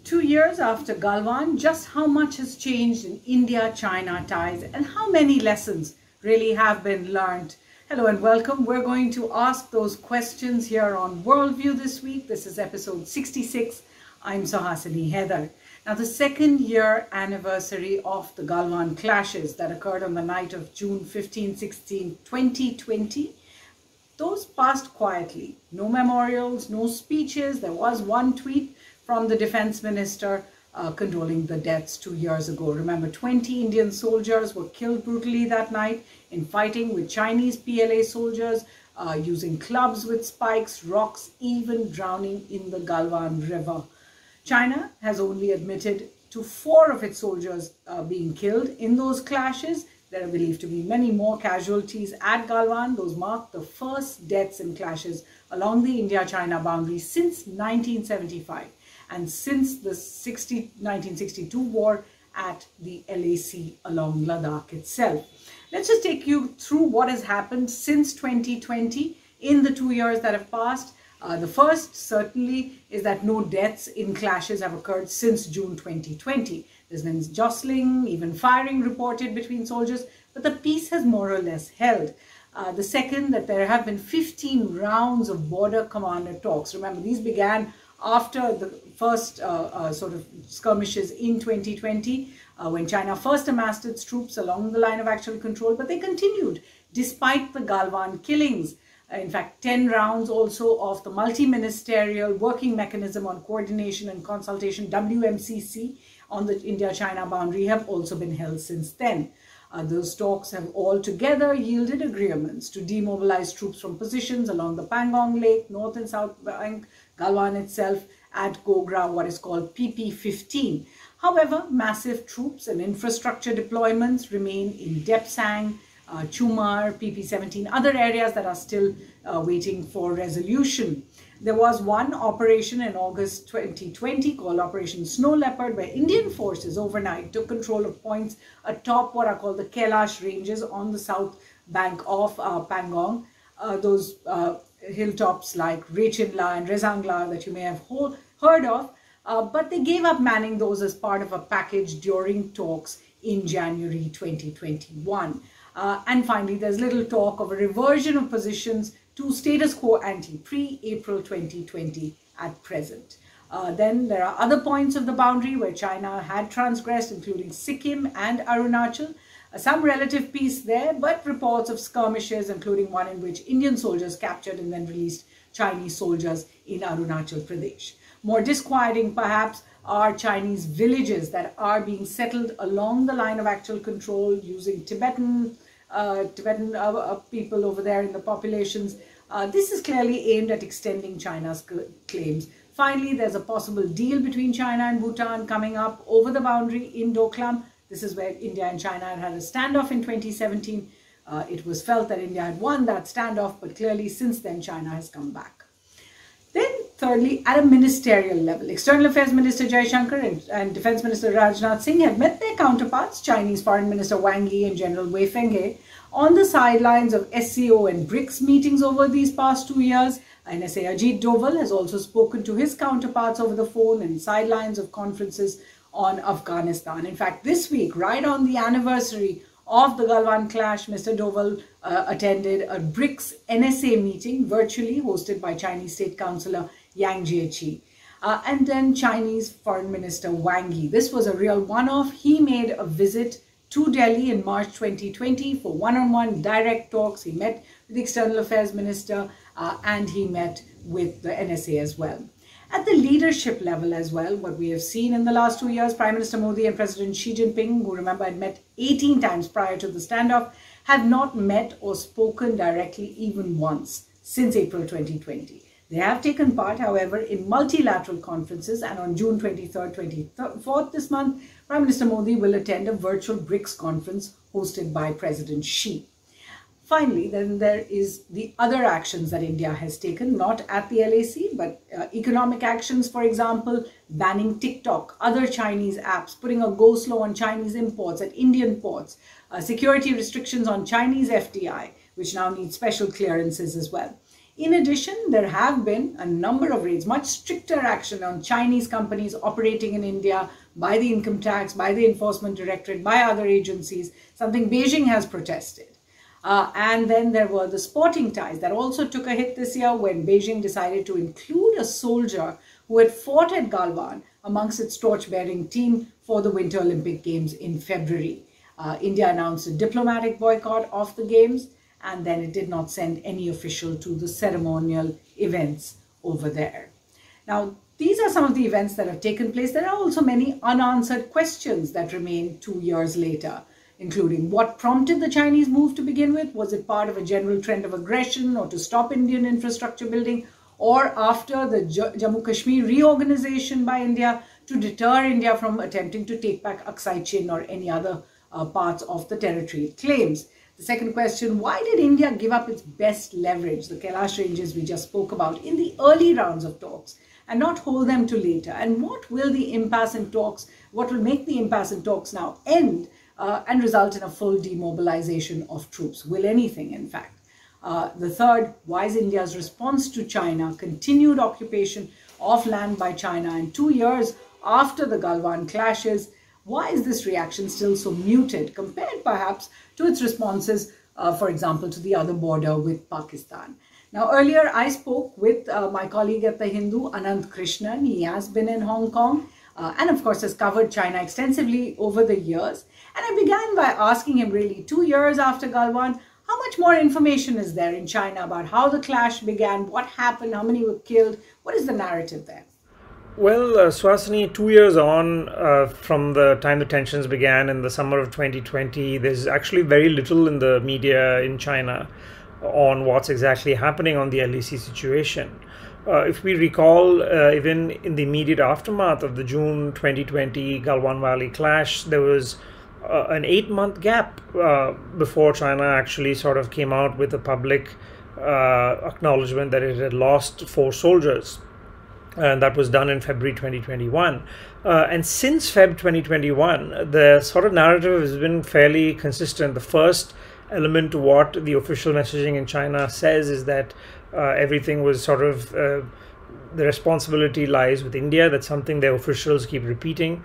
2 years after Galwan, just how much has changed in India-China ties and how many lessons really have been learned. Hello and welcome. We're going to ask those questions here on Worldview this week. This is episode 66. I'm Suhasini Haidar. Now, the second year anniversary of the Galwan clashes that occurred on the night of June 15-16, 2020, those passed quietly. No memorials, no speeches. There was one tweet from the defense minister condoling the deaths 2 years ago. Remember, 20 Indian soldiers were killed brutally that night in fighting with Chinese PLA soldiers, using clubs with spikes, rocks, even drowning in the Galwan River. China has only admitted to 4 of its soldiers being killed in those clashes. There are believed to be many more casualties at Galwan. Those mark the first deaths in clashes along the India-China boundary since 1975 and since the 1962 war at the LAC along Ladakh itself. Let's just take you through what has happened since 2020 in the 2 years that have passed. The first, certainly, is that no deaths in clashes have occurred since June 2020. There's been jostling, even firing reported between soldiers, but the peace has more or less held. The second, that there have been 15 rounds of border commander talks. Remember, these began after the first sort of skirmishes in 2020, when China first amassed its troops along the line of actual control, but they continued despite the Galwan killings. In fact, 10 rounds also of the multi-ministerial working mechanism on coordination and consultation, WMCC, on the India-China boundary have also been held since then. Those talks have altogether yielded agreements to demobilize troops from positions along the Pangong Lake, North and South Bank, Galwan itself, at Gogra, what is called PP-15. However, massive troops and infrastructure deployments remain in Depsang, Chumar, PP-17, other areas that are still waiting for resolution. There was one operation in August 2020 called Operation Snow Leopard, where Indian forces overnight took control of points atop what are called the Kailash ranges on the south bank of Pangong. Those hilltops like Rechinla and Rezangla that you may have heard of, but they gave up manning those as part of a package during talks in January 2021. And finally, there's little talk of a reversion of positions to status quo ante pre-April 2020 at present. Then there are other points of the boundary where China had transgressed, including Sikkim and Arunachal. Some relative peace there, but reports of skirmishes, including one in which Indian soldiers captured and then released Chinese soldiers in Arunachal Pradesh. More disquieting, perhaps, are Chinese villages that are being settled along the line of actual control using Tibetan people over there in the populations. This is clearly aimed at extending China's claims. Finally, there's a possible deal between China and Bhutan coming up over the boundary in Doklam. This is where India and China had a standoff in 2017. It was felt that India had won that standoff, but clearly since then China has come back. Then thirdly, at a ministerial level, External Affairs Minister Jaishankar and Defense Minister Rajnath Singh had met their counterparts, Chinese Foreign Minister Wang Yi and General Wei Fenghe, on the sidelines of SCO and BRICS meetings over these past 2 years. NSA Ajit Doval has also spoken to his counterparts over the phone and sidelines of conferences on Afghanistan. In fact, this week, right on the anniversary of the Galwan clash, Mr. Doval attended a BRICS NSA meeting virtually hosted by Chinese State Councillor Yang Jiechi. And then Chinese Foreign Minister Wang Yi. This was a real one-off. He made a visit to Delhi in March 2020 for one-on-one direct talks. He met with the External Affairs Minister and he met with the NSA as well. At the leadership level as well, what we have seen in the last 2 years, Prime Minister Modi and President Xi Jinping, who remember had met 18 times prior to the standoff, have not met or spoken directly even once since April 2020. They have taken part, however, in multilateral conferences, and on June 23rd, 24th this month, Prime Minister Modi will attend a virtual BRICS conference hosted by President Xi. Finally, then there is the other actions that India has taken, not at the LAC, but economic actions, for example, banning TikTok, other Chinese apps, putting a go-slow on Chinese imports at Indian ports, security restrictions on Chinese FDI, which now needs special clearances as well. In addition, there have been a number of raids, much stricter action on Chinese companies operating in India by the income tax, by the enforcement directorate, by other agencies, something Beijing has protested. And then there were the sporting ties that also took a hit this year when Beijing decided to include a soldier who had fought at Galwan amongst its torch-bearing team for the Winter Olympic Games in February. India announced a diplomatic boycott of the Games, and then it did not send any official to the ceremonial events over there. Now, these are some of the events that have taken place. There are also many unanswered questions that remain 2 years later, including what prompted the Chinese move to begin with? Was it part of a general trend of aggression or to stop Indian infrastructure building, or after the Jammu Kashmir reorganization by India to deter India from attempting to take back Aksai Chin or any other parts of the territory it claims? The second question, why did India give up its best leverage, the Kailash ranges we just spoke about, in the early rounds of talks and not hold them to later? And what will the impasse in talks, what will make the impasse in talks now end and result in a full demobilization of troops? Will anything, in fact? The third, why is India's response to China, continued occupation of land by China, and 2 years after the Galwan clashes, why is this reaction still so muted compared perhaps to its responses, for example, to the other border with Pakistan? Now, earlier I spoke with my colleague at The Hindu, Anand Krishnan. He has been in Hong Kong and of course has covered China extensively over the years. And I began by asking him, really, 2 years after Galwan, how much more information is there in China about how the clash began, what happened, how many were killed? What is the narrative there? Well, Suhasini, 2 years on from the time the tensions began in the summer of 2020, there's actually very little in the media in China on what's exactly happening on the LAC situation. If we recall, even in the immediate aftermath of the June 2020 Galwan Valley clash, there was an 8-month gap before China actually sort of came out with a public acknowledgement that it had lost 4 soldiers. And that was done in February 2021. And since Feb 2021, the sort of narrative has been fairly consistent. The first element to what the official messaging in China says is that everything was sort of, the responsibility lies with India. That's something their officials keep repeating.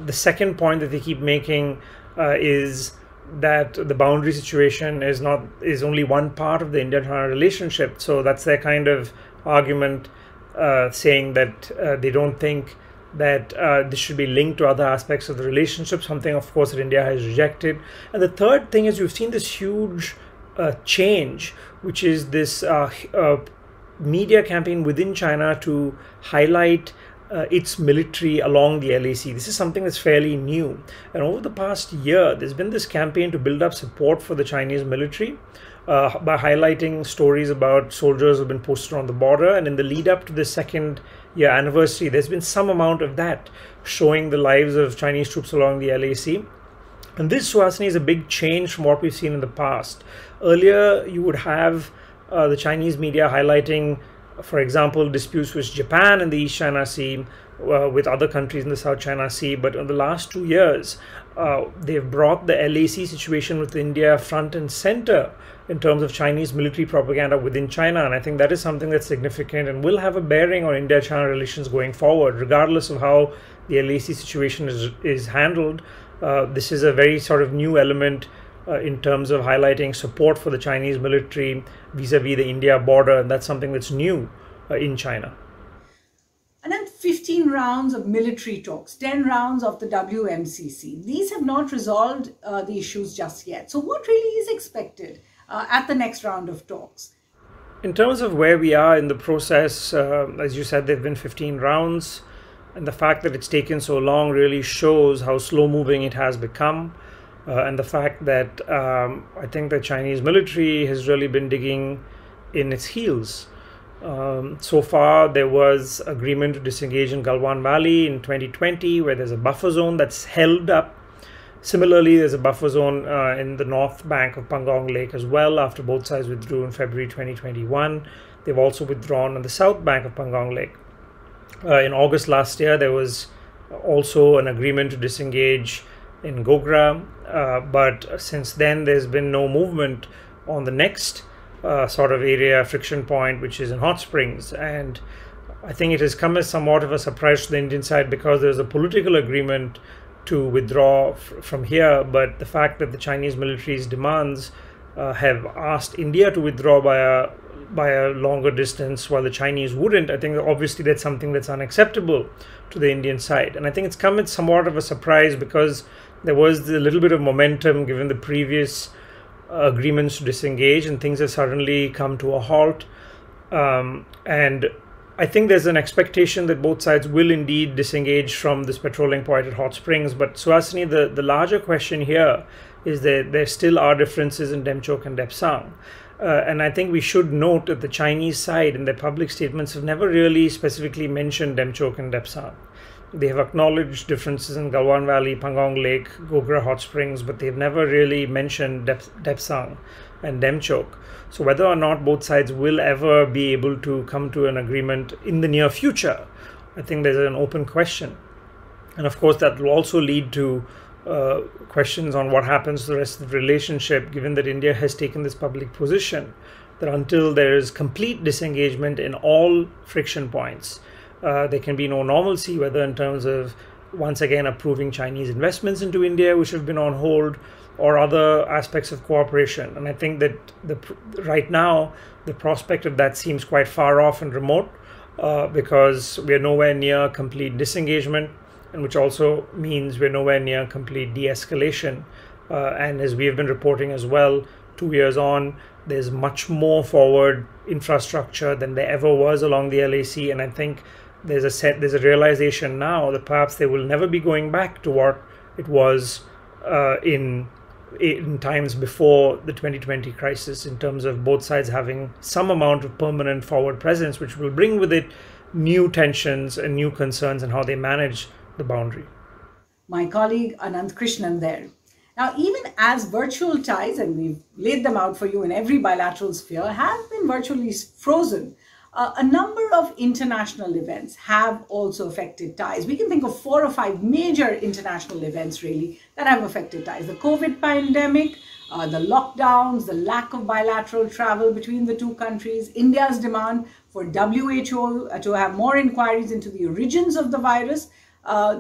The second point that they keep making is that the boundary situation is only one part of the India-China relationship. So that's their kind of argument, saying that they don't think that this should be linked to other aspects of the relationship, something of course that India has rejected. And the third thing is you've seen this huge change, which is this media campaign within China to highlight its military along the LAC. This is something that's fairly new. And over the past year, there's been this campaign to build up support for the Chinese military by highlighting stories about soldiers who've been posted on the border. And in the lead up to the second year anniversary, there's been some amount of that showing the lives of Chinese troops along the LAC. And this, Suhasini, is a big change from what we've seen in the past. Earlier, you would have the Chinese media highlighting, for example, disputes with Japan in the East China Sea, with other countries in the South China Sea. But in the last 2 years, they've brought the LAC situation with India front and center in terms of Chinese military propaganda within China. And I think that is something that's significant and will have a bearing on India-China relations going forward, regardless of how the LAC situation is handled. This is a very sort of new element in terms of highlighting support for the Chinese military vis-a-vis the India border, and that's something that's new in China. And then 15 rounds of military talks, 10 rounds of the WMCC. These have not resolved the issues just yet. So what really is expected at the next round of talks? In terms of where we are in the process, as you said, there have been 15 rounds, and the fact that it's taken so long really shows how slow-moving it has become. And the fact that I think the Chinese military has really been digging in its heels. So far, there was agreement to disengage in Galwan Valley in 2020, where there's a buffer zone that's held up. Similarly, there's a buffer zone in the north bank of Pangong Lake as well, after both sides withdrew in February 2021. They've also withdrawn on the south bank of Pangong Lake. In August last year, there was also an agreement to disengage in Gogra, but since then there's been no movement on the next sort of area, friction point, which is in Hot Springs. And I think it has come as somewhat of a surprise to the Indian side because there's a political agreement to withdraw from here, but the fact that the Chinese military's demands have asked India to withdraw by a longer distance while the Chinese wouldn't, I think obviously that's something that's unacceptable to the Indian side. And I think it's come as somewhat of a surprise because there was a little bit of momentum given the previous agreements to disengage, and things have suddenly come to a halt. And I think there's an expectation that both sides will indeed disengage from this petroleum point at Hot Springs. But Suhasini, the larger question here is that there still are differences in Demchok and Depsang. And I think we should note that the Chinese side in their public statements have never really specifically mentioned Demchok and Depsang. They have acknowledged differences in Galwan Valley, Pangong Lake, Gogra Hot Springs, but they've never really mentioned Depsang and Demchok. So whether or not both sides will ever be able to come to an agreement in the near future, I think there's an open question. And of course, that will also lead to questions on what happens to the rest of the relationship, given that India has taken this public position that until there is complete disengagement in all friction points, there can be no normalcy, whether in terms of once again approving Chinese investments into India, which have been on hold, or other aspects of cooperation. And I think that right now, the prospect of that seems quite far off and remote because we are nowhere near complete disengagement, and which also means we're nowhere near complete de-escalation. And as we have been reporting as well, 2 years on, there's much more forward infrastructure than there ever was along the LAC. And I think there's a realization now that perhaps they will never be going back to what it was in times before the 2020 crisis, in terms of both sides having some amount of permanent forward presence, which will bring with it new tensions and new concerns in how they manage the boundary. My colleague Anand Krishnan there. Now, even as virtual ties, and we've laid them out for you in every bilateral sphere, have been virtually frozen, a number of international events have also affected ties. We can think of 4 or 5 major international events really that have affected ties. The COVID pandemic, the lockdowns, the lack of bilateral travel between the two countries, India's demand for WHO to have more inquiries into the origins of the virus.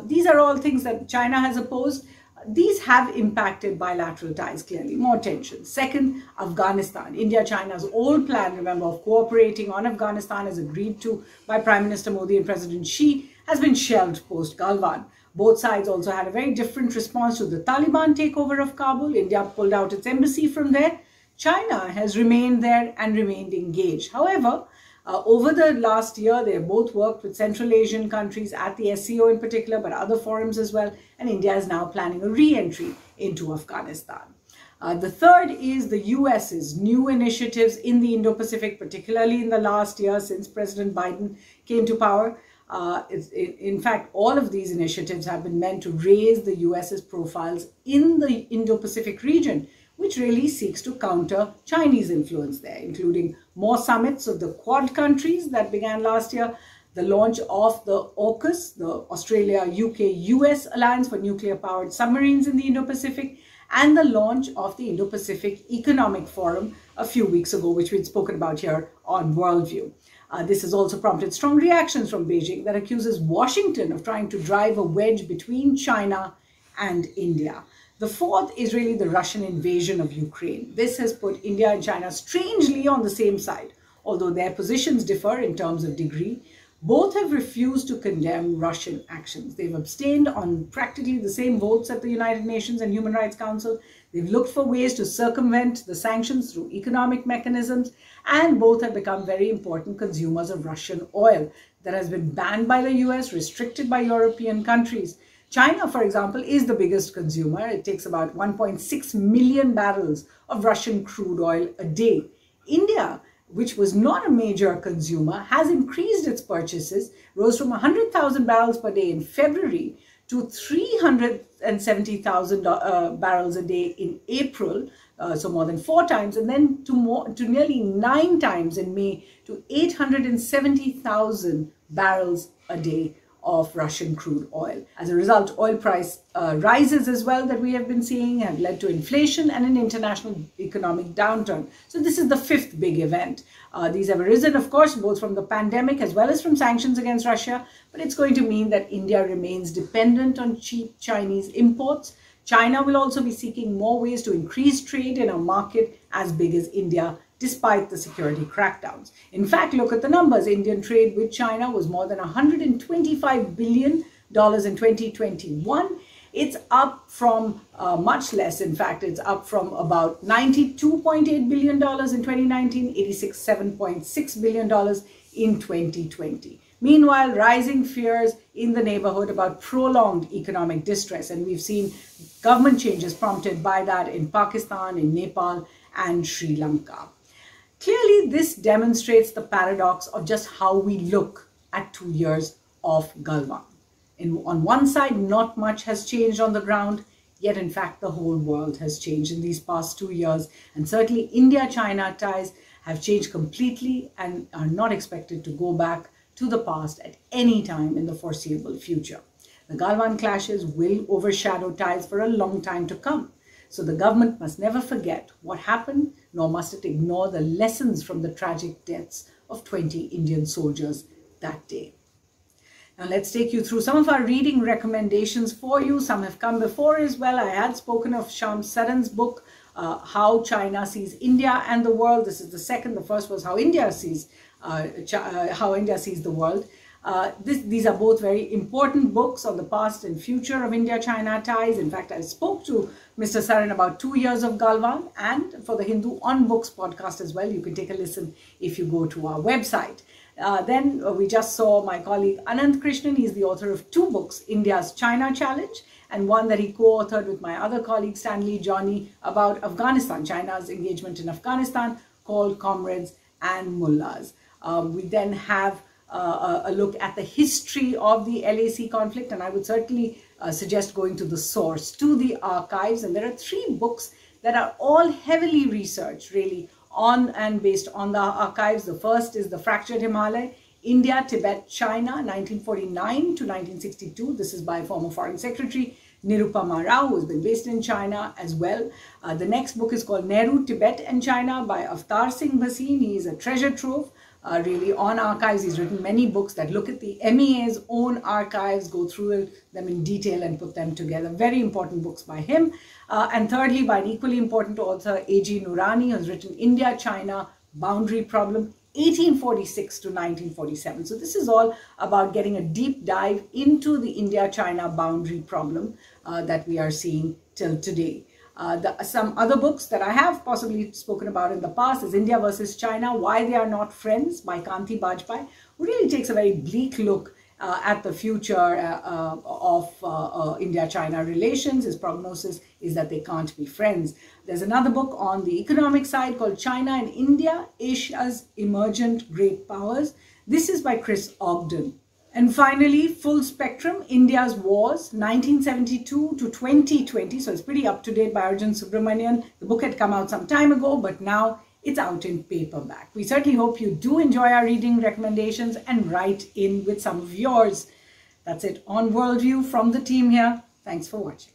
These are all things that China has opposed. These have impacted bilateral ties clearly, more tensions. Second, Afghanistan. India-China's old plan, remember, of cooperating on Afghanistan as agreed to by Prime Minister Modi and President Xi has been shelved post-Galwan. Both sides also had a very different response to the Taliban takeover of Kabul. India pulled out its embassy from there. China has remained there and remained engaged. However, over the last year, they have both worked with Central Asian countries at the SCO in particular, but other forums as well. And India is now planning a re-entry into Afghanistan. The third is the US's new initiatives in the Indo-Pacific, particularly in the last year since President Biden came to power. In fact, all of these initiatives have been meant to raise the US's profiles in the Indo-Pacific region, which really seeks to counter Chinese influence there, including more summits of the Quad countries that began last year, the launch of the AUKUS, the Australia, UK, US Alliance for Nuclear-Powered Submarines in the Indo-Pacific, and the launch of the Indo-Pacific Economic Forum a few weeks ago, which we'd spoken about here on Worldview. This has also prompted strong reactions from Beijing that accuses Washington of trying to drive a wedge between China and India. The fourth is really the Russian invasion of Ukraine. This has put India and China strangely on the same side. Although their positions differ in terms of degree, both have refused to condemn Russian actions. They've abstained on practically the same votes at the United Nations and Human Rights Council. They've looked for ways to circumvent the sanctions through economic mechanisms, and both have become very important consumers of Russian oil that has been banned by the US, restricted by European countries. China, for example, is the biggest consumer. It takes about 1.6 million barrels of Russian crude oil a day. India, which was not a major consumer, has increased its purchases, rose from 100,000 barrels per day in February to 370,000 barrels a day in April, so more than 4 times, and then to nearly 9 times in May to 870,000 barrels a day of Russian crude oil. As a result, oil price rises as well that we have been seeing have led to inflation and an international economic downturn. So this is the fifth big event. These have arisen, of course, both from the pandemic as well as from sanctions against Russia, but it's going to mean that India remains dependent on cheap Chinese imports. China will also be seeking more ways to increase trade in a market as big as India, despite the security crackdowns. In fact, look at the numbers. Indian trade with China was more than $125 billion in 2021. It's up from much less. In fact, it's up from about $92.8 billion in 2019, $87.6 billion in 2020. Meanwhile, rising fears in the neighborhood about prolonged economic distress. And we've seen government changes prompted by that in Pakistan, in Nepal, and Sri Lanka. Clearly, this demonstrates the paradox of just how we look at 2 years of Galwan. On one side, not much has changed on the ground, yet in fact the whole world has changed in these past 2 years. And certainly India-China ties have changed completely and are not expected to go back to the past at any time in the foreseeable future. The Galwan clashes will overshadow ties for a long time to come. So the government must never forget what happened, nor must it ignore the lessons from the tragic deaths of 20 Indian soldiers that day. Now let's take you through some of our reading recommendations for you. Some have come before as well. I had spoken of Shyam Saran's book, How China Sees India and the World. This is the second. The first was How India Sees the World. These are both very important books on the past and future of India-China ties. In fact, I spoke to Mr. Saran about 2 years of Galwan, and for the Hindu On Books podcast as well. You can take a listen if you go to our website. Then we just saw my colleague Anant Krishnan. He's the author of 2 books, India's China Challenge, and one that he co-authored with my other colleague Stanley Johnny about Afghanistan, China's engagement in Afghanistan, called Comrades and Mullahs. We then have a look at the history of the LAC conflict, and I would certainly suggest going to the source, to the archives. And there are 3 books that are all heavily researched, really, on and based on the archives. The first is The Fractured Himalaya, India, Tibet, China, 1949 to 1962. This is by former Foreign Secretary Nirupama Rao, who has been based in China as well. The next book is called Nehru, Tibet and China by Avtar Singh Bhasin. He is a treasure trove really on archives. He's written many books that look at the MEA's own archives, go through them in detail and put them together. Very important books by him. And thirdly, by an equally important author, A.G. Noorani, who has written India-China Boundary Problem, 1846 to 1947. So this is all about getting a deep dive into the India-China boundary problem that we are seeing till today. Some other books that I have possibly spoken about in the past is India versus China, Why They Are Not Friends by Kanti Bajpai, who really takes a very bleak look at the future of India-China relations. His prognosis is that they can't be friends. There's another book on the economic side called China and India, Asia's Emergent Great Powers. This is by Chris Ogden. And finally, Full Spectrum, India's Wars, 1972 to 2020. So it's pretty up to date by Arjun Subramanian. The book had come out some time ago, but now it's out in paperback. We certainly hope you do enjoy our reading recommendations and write in with some of yours. That's it on Worldview from the team here. Thanks for watching.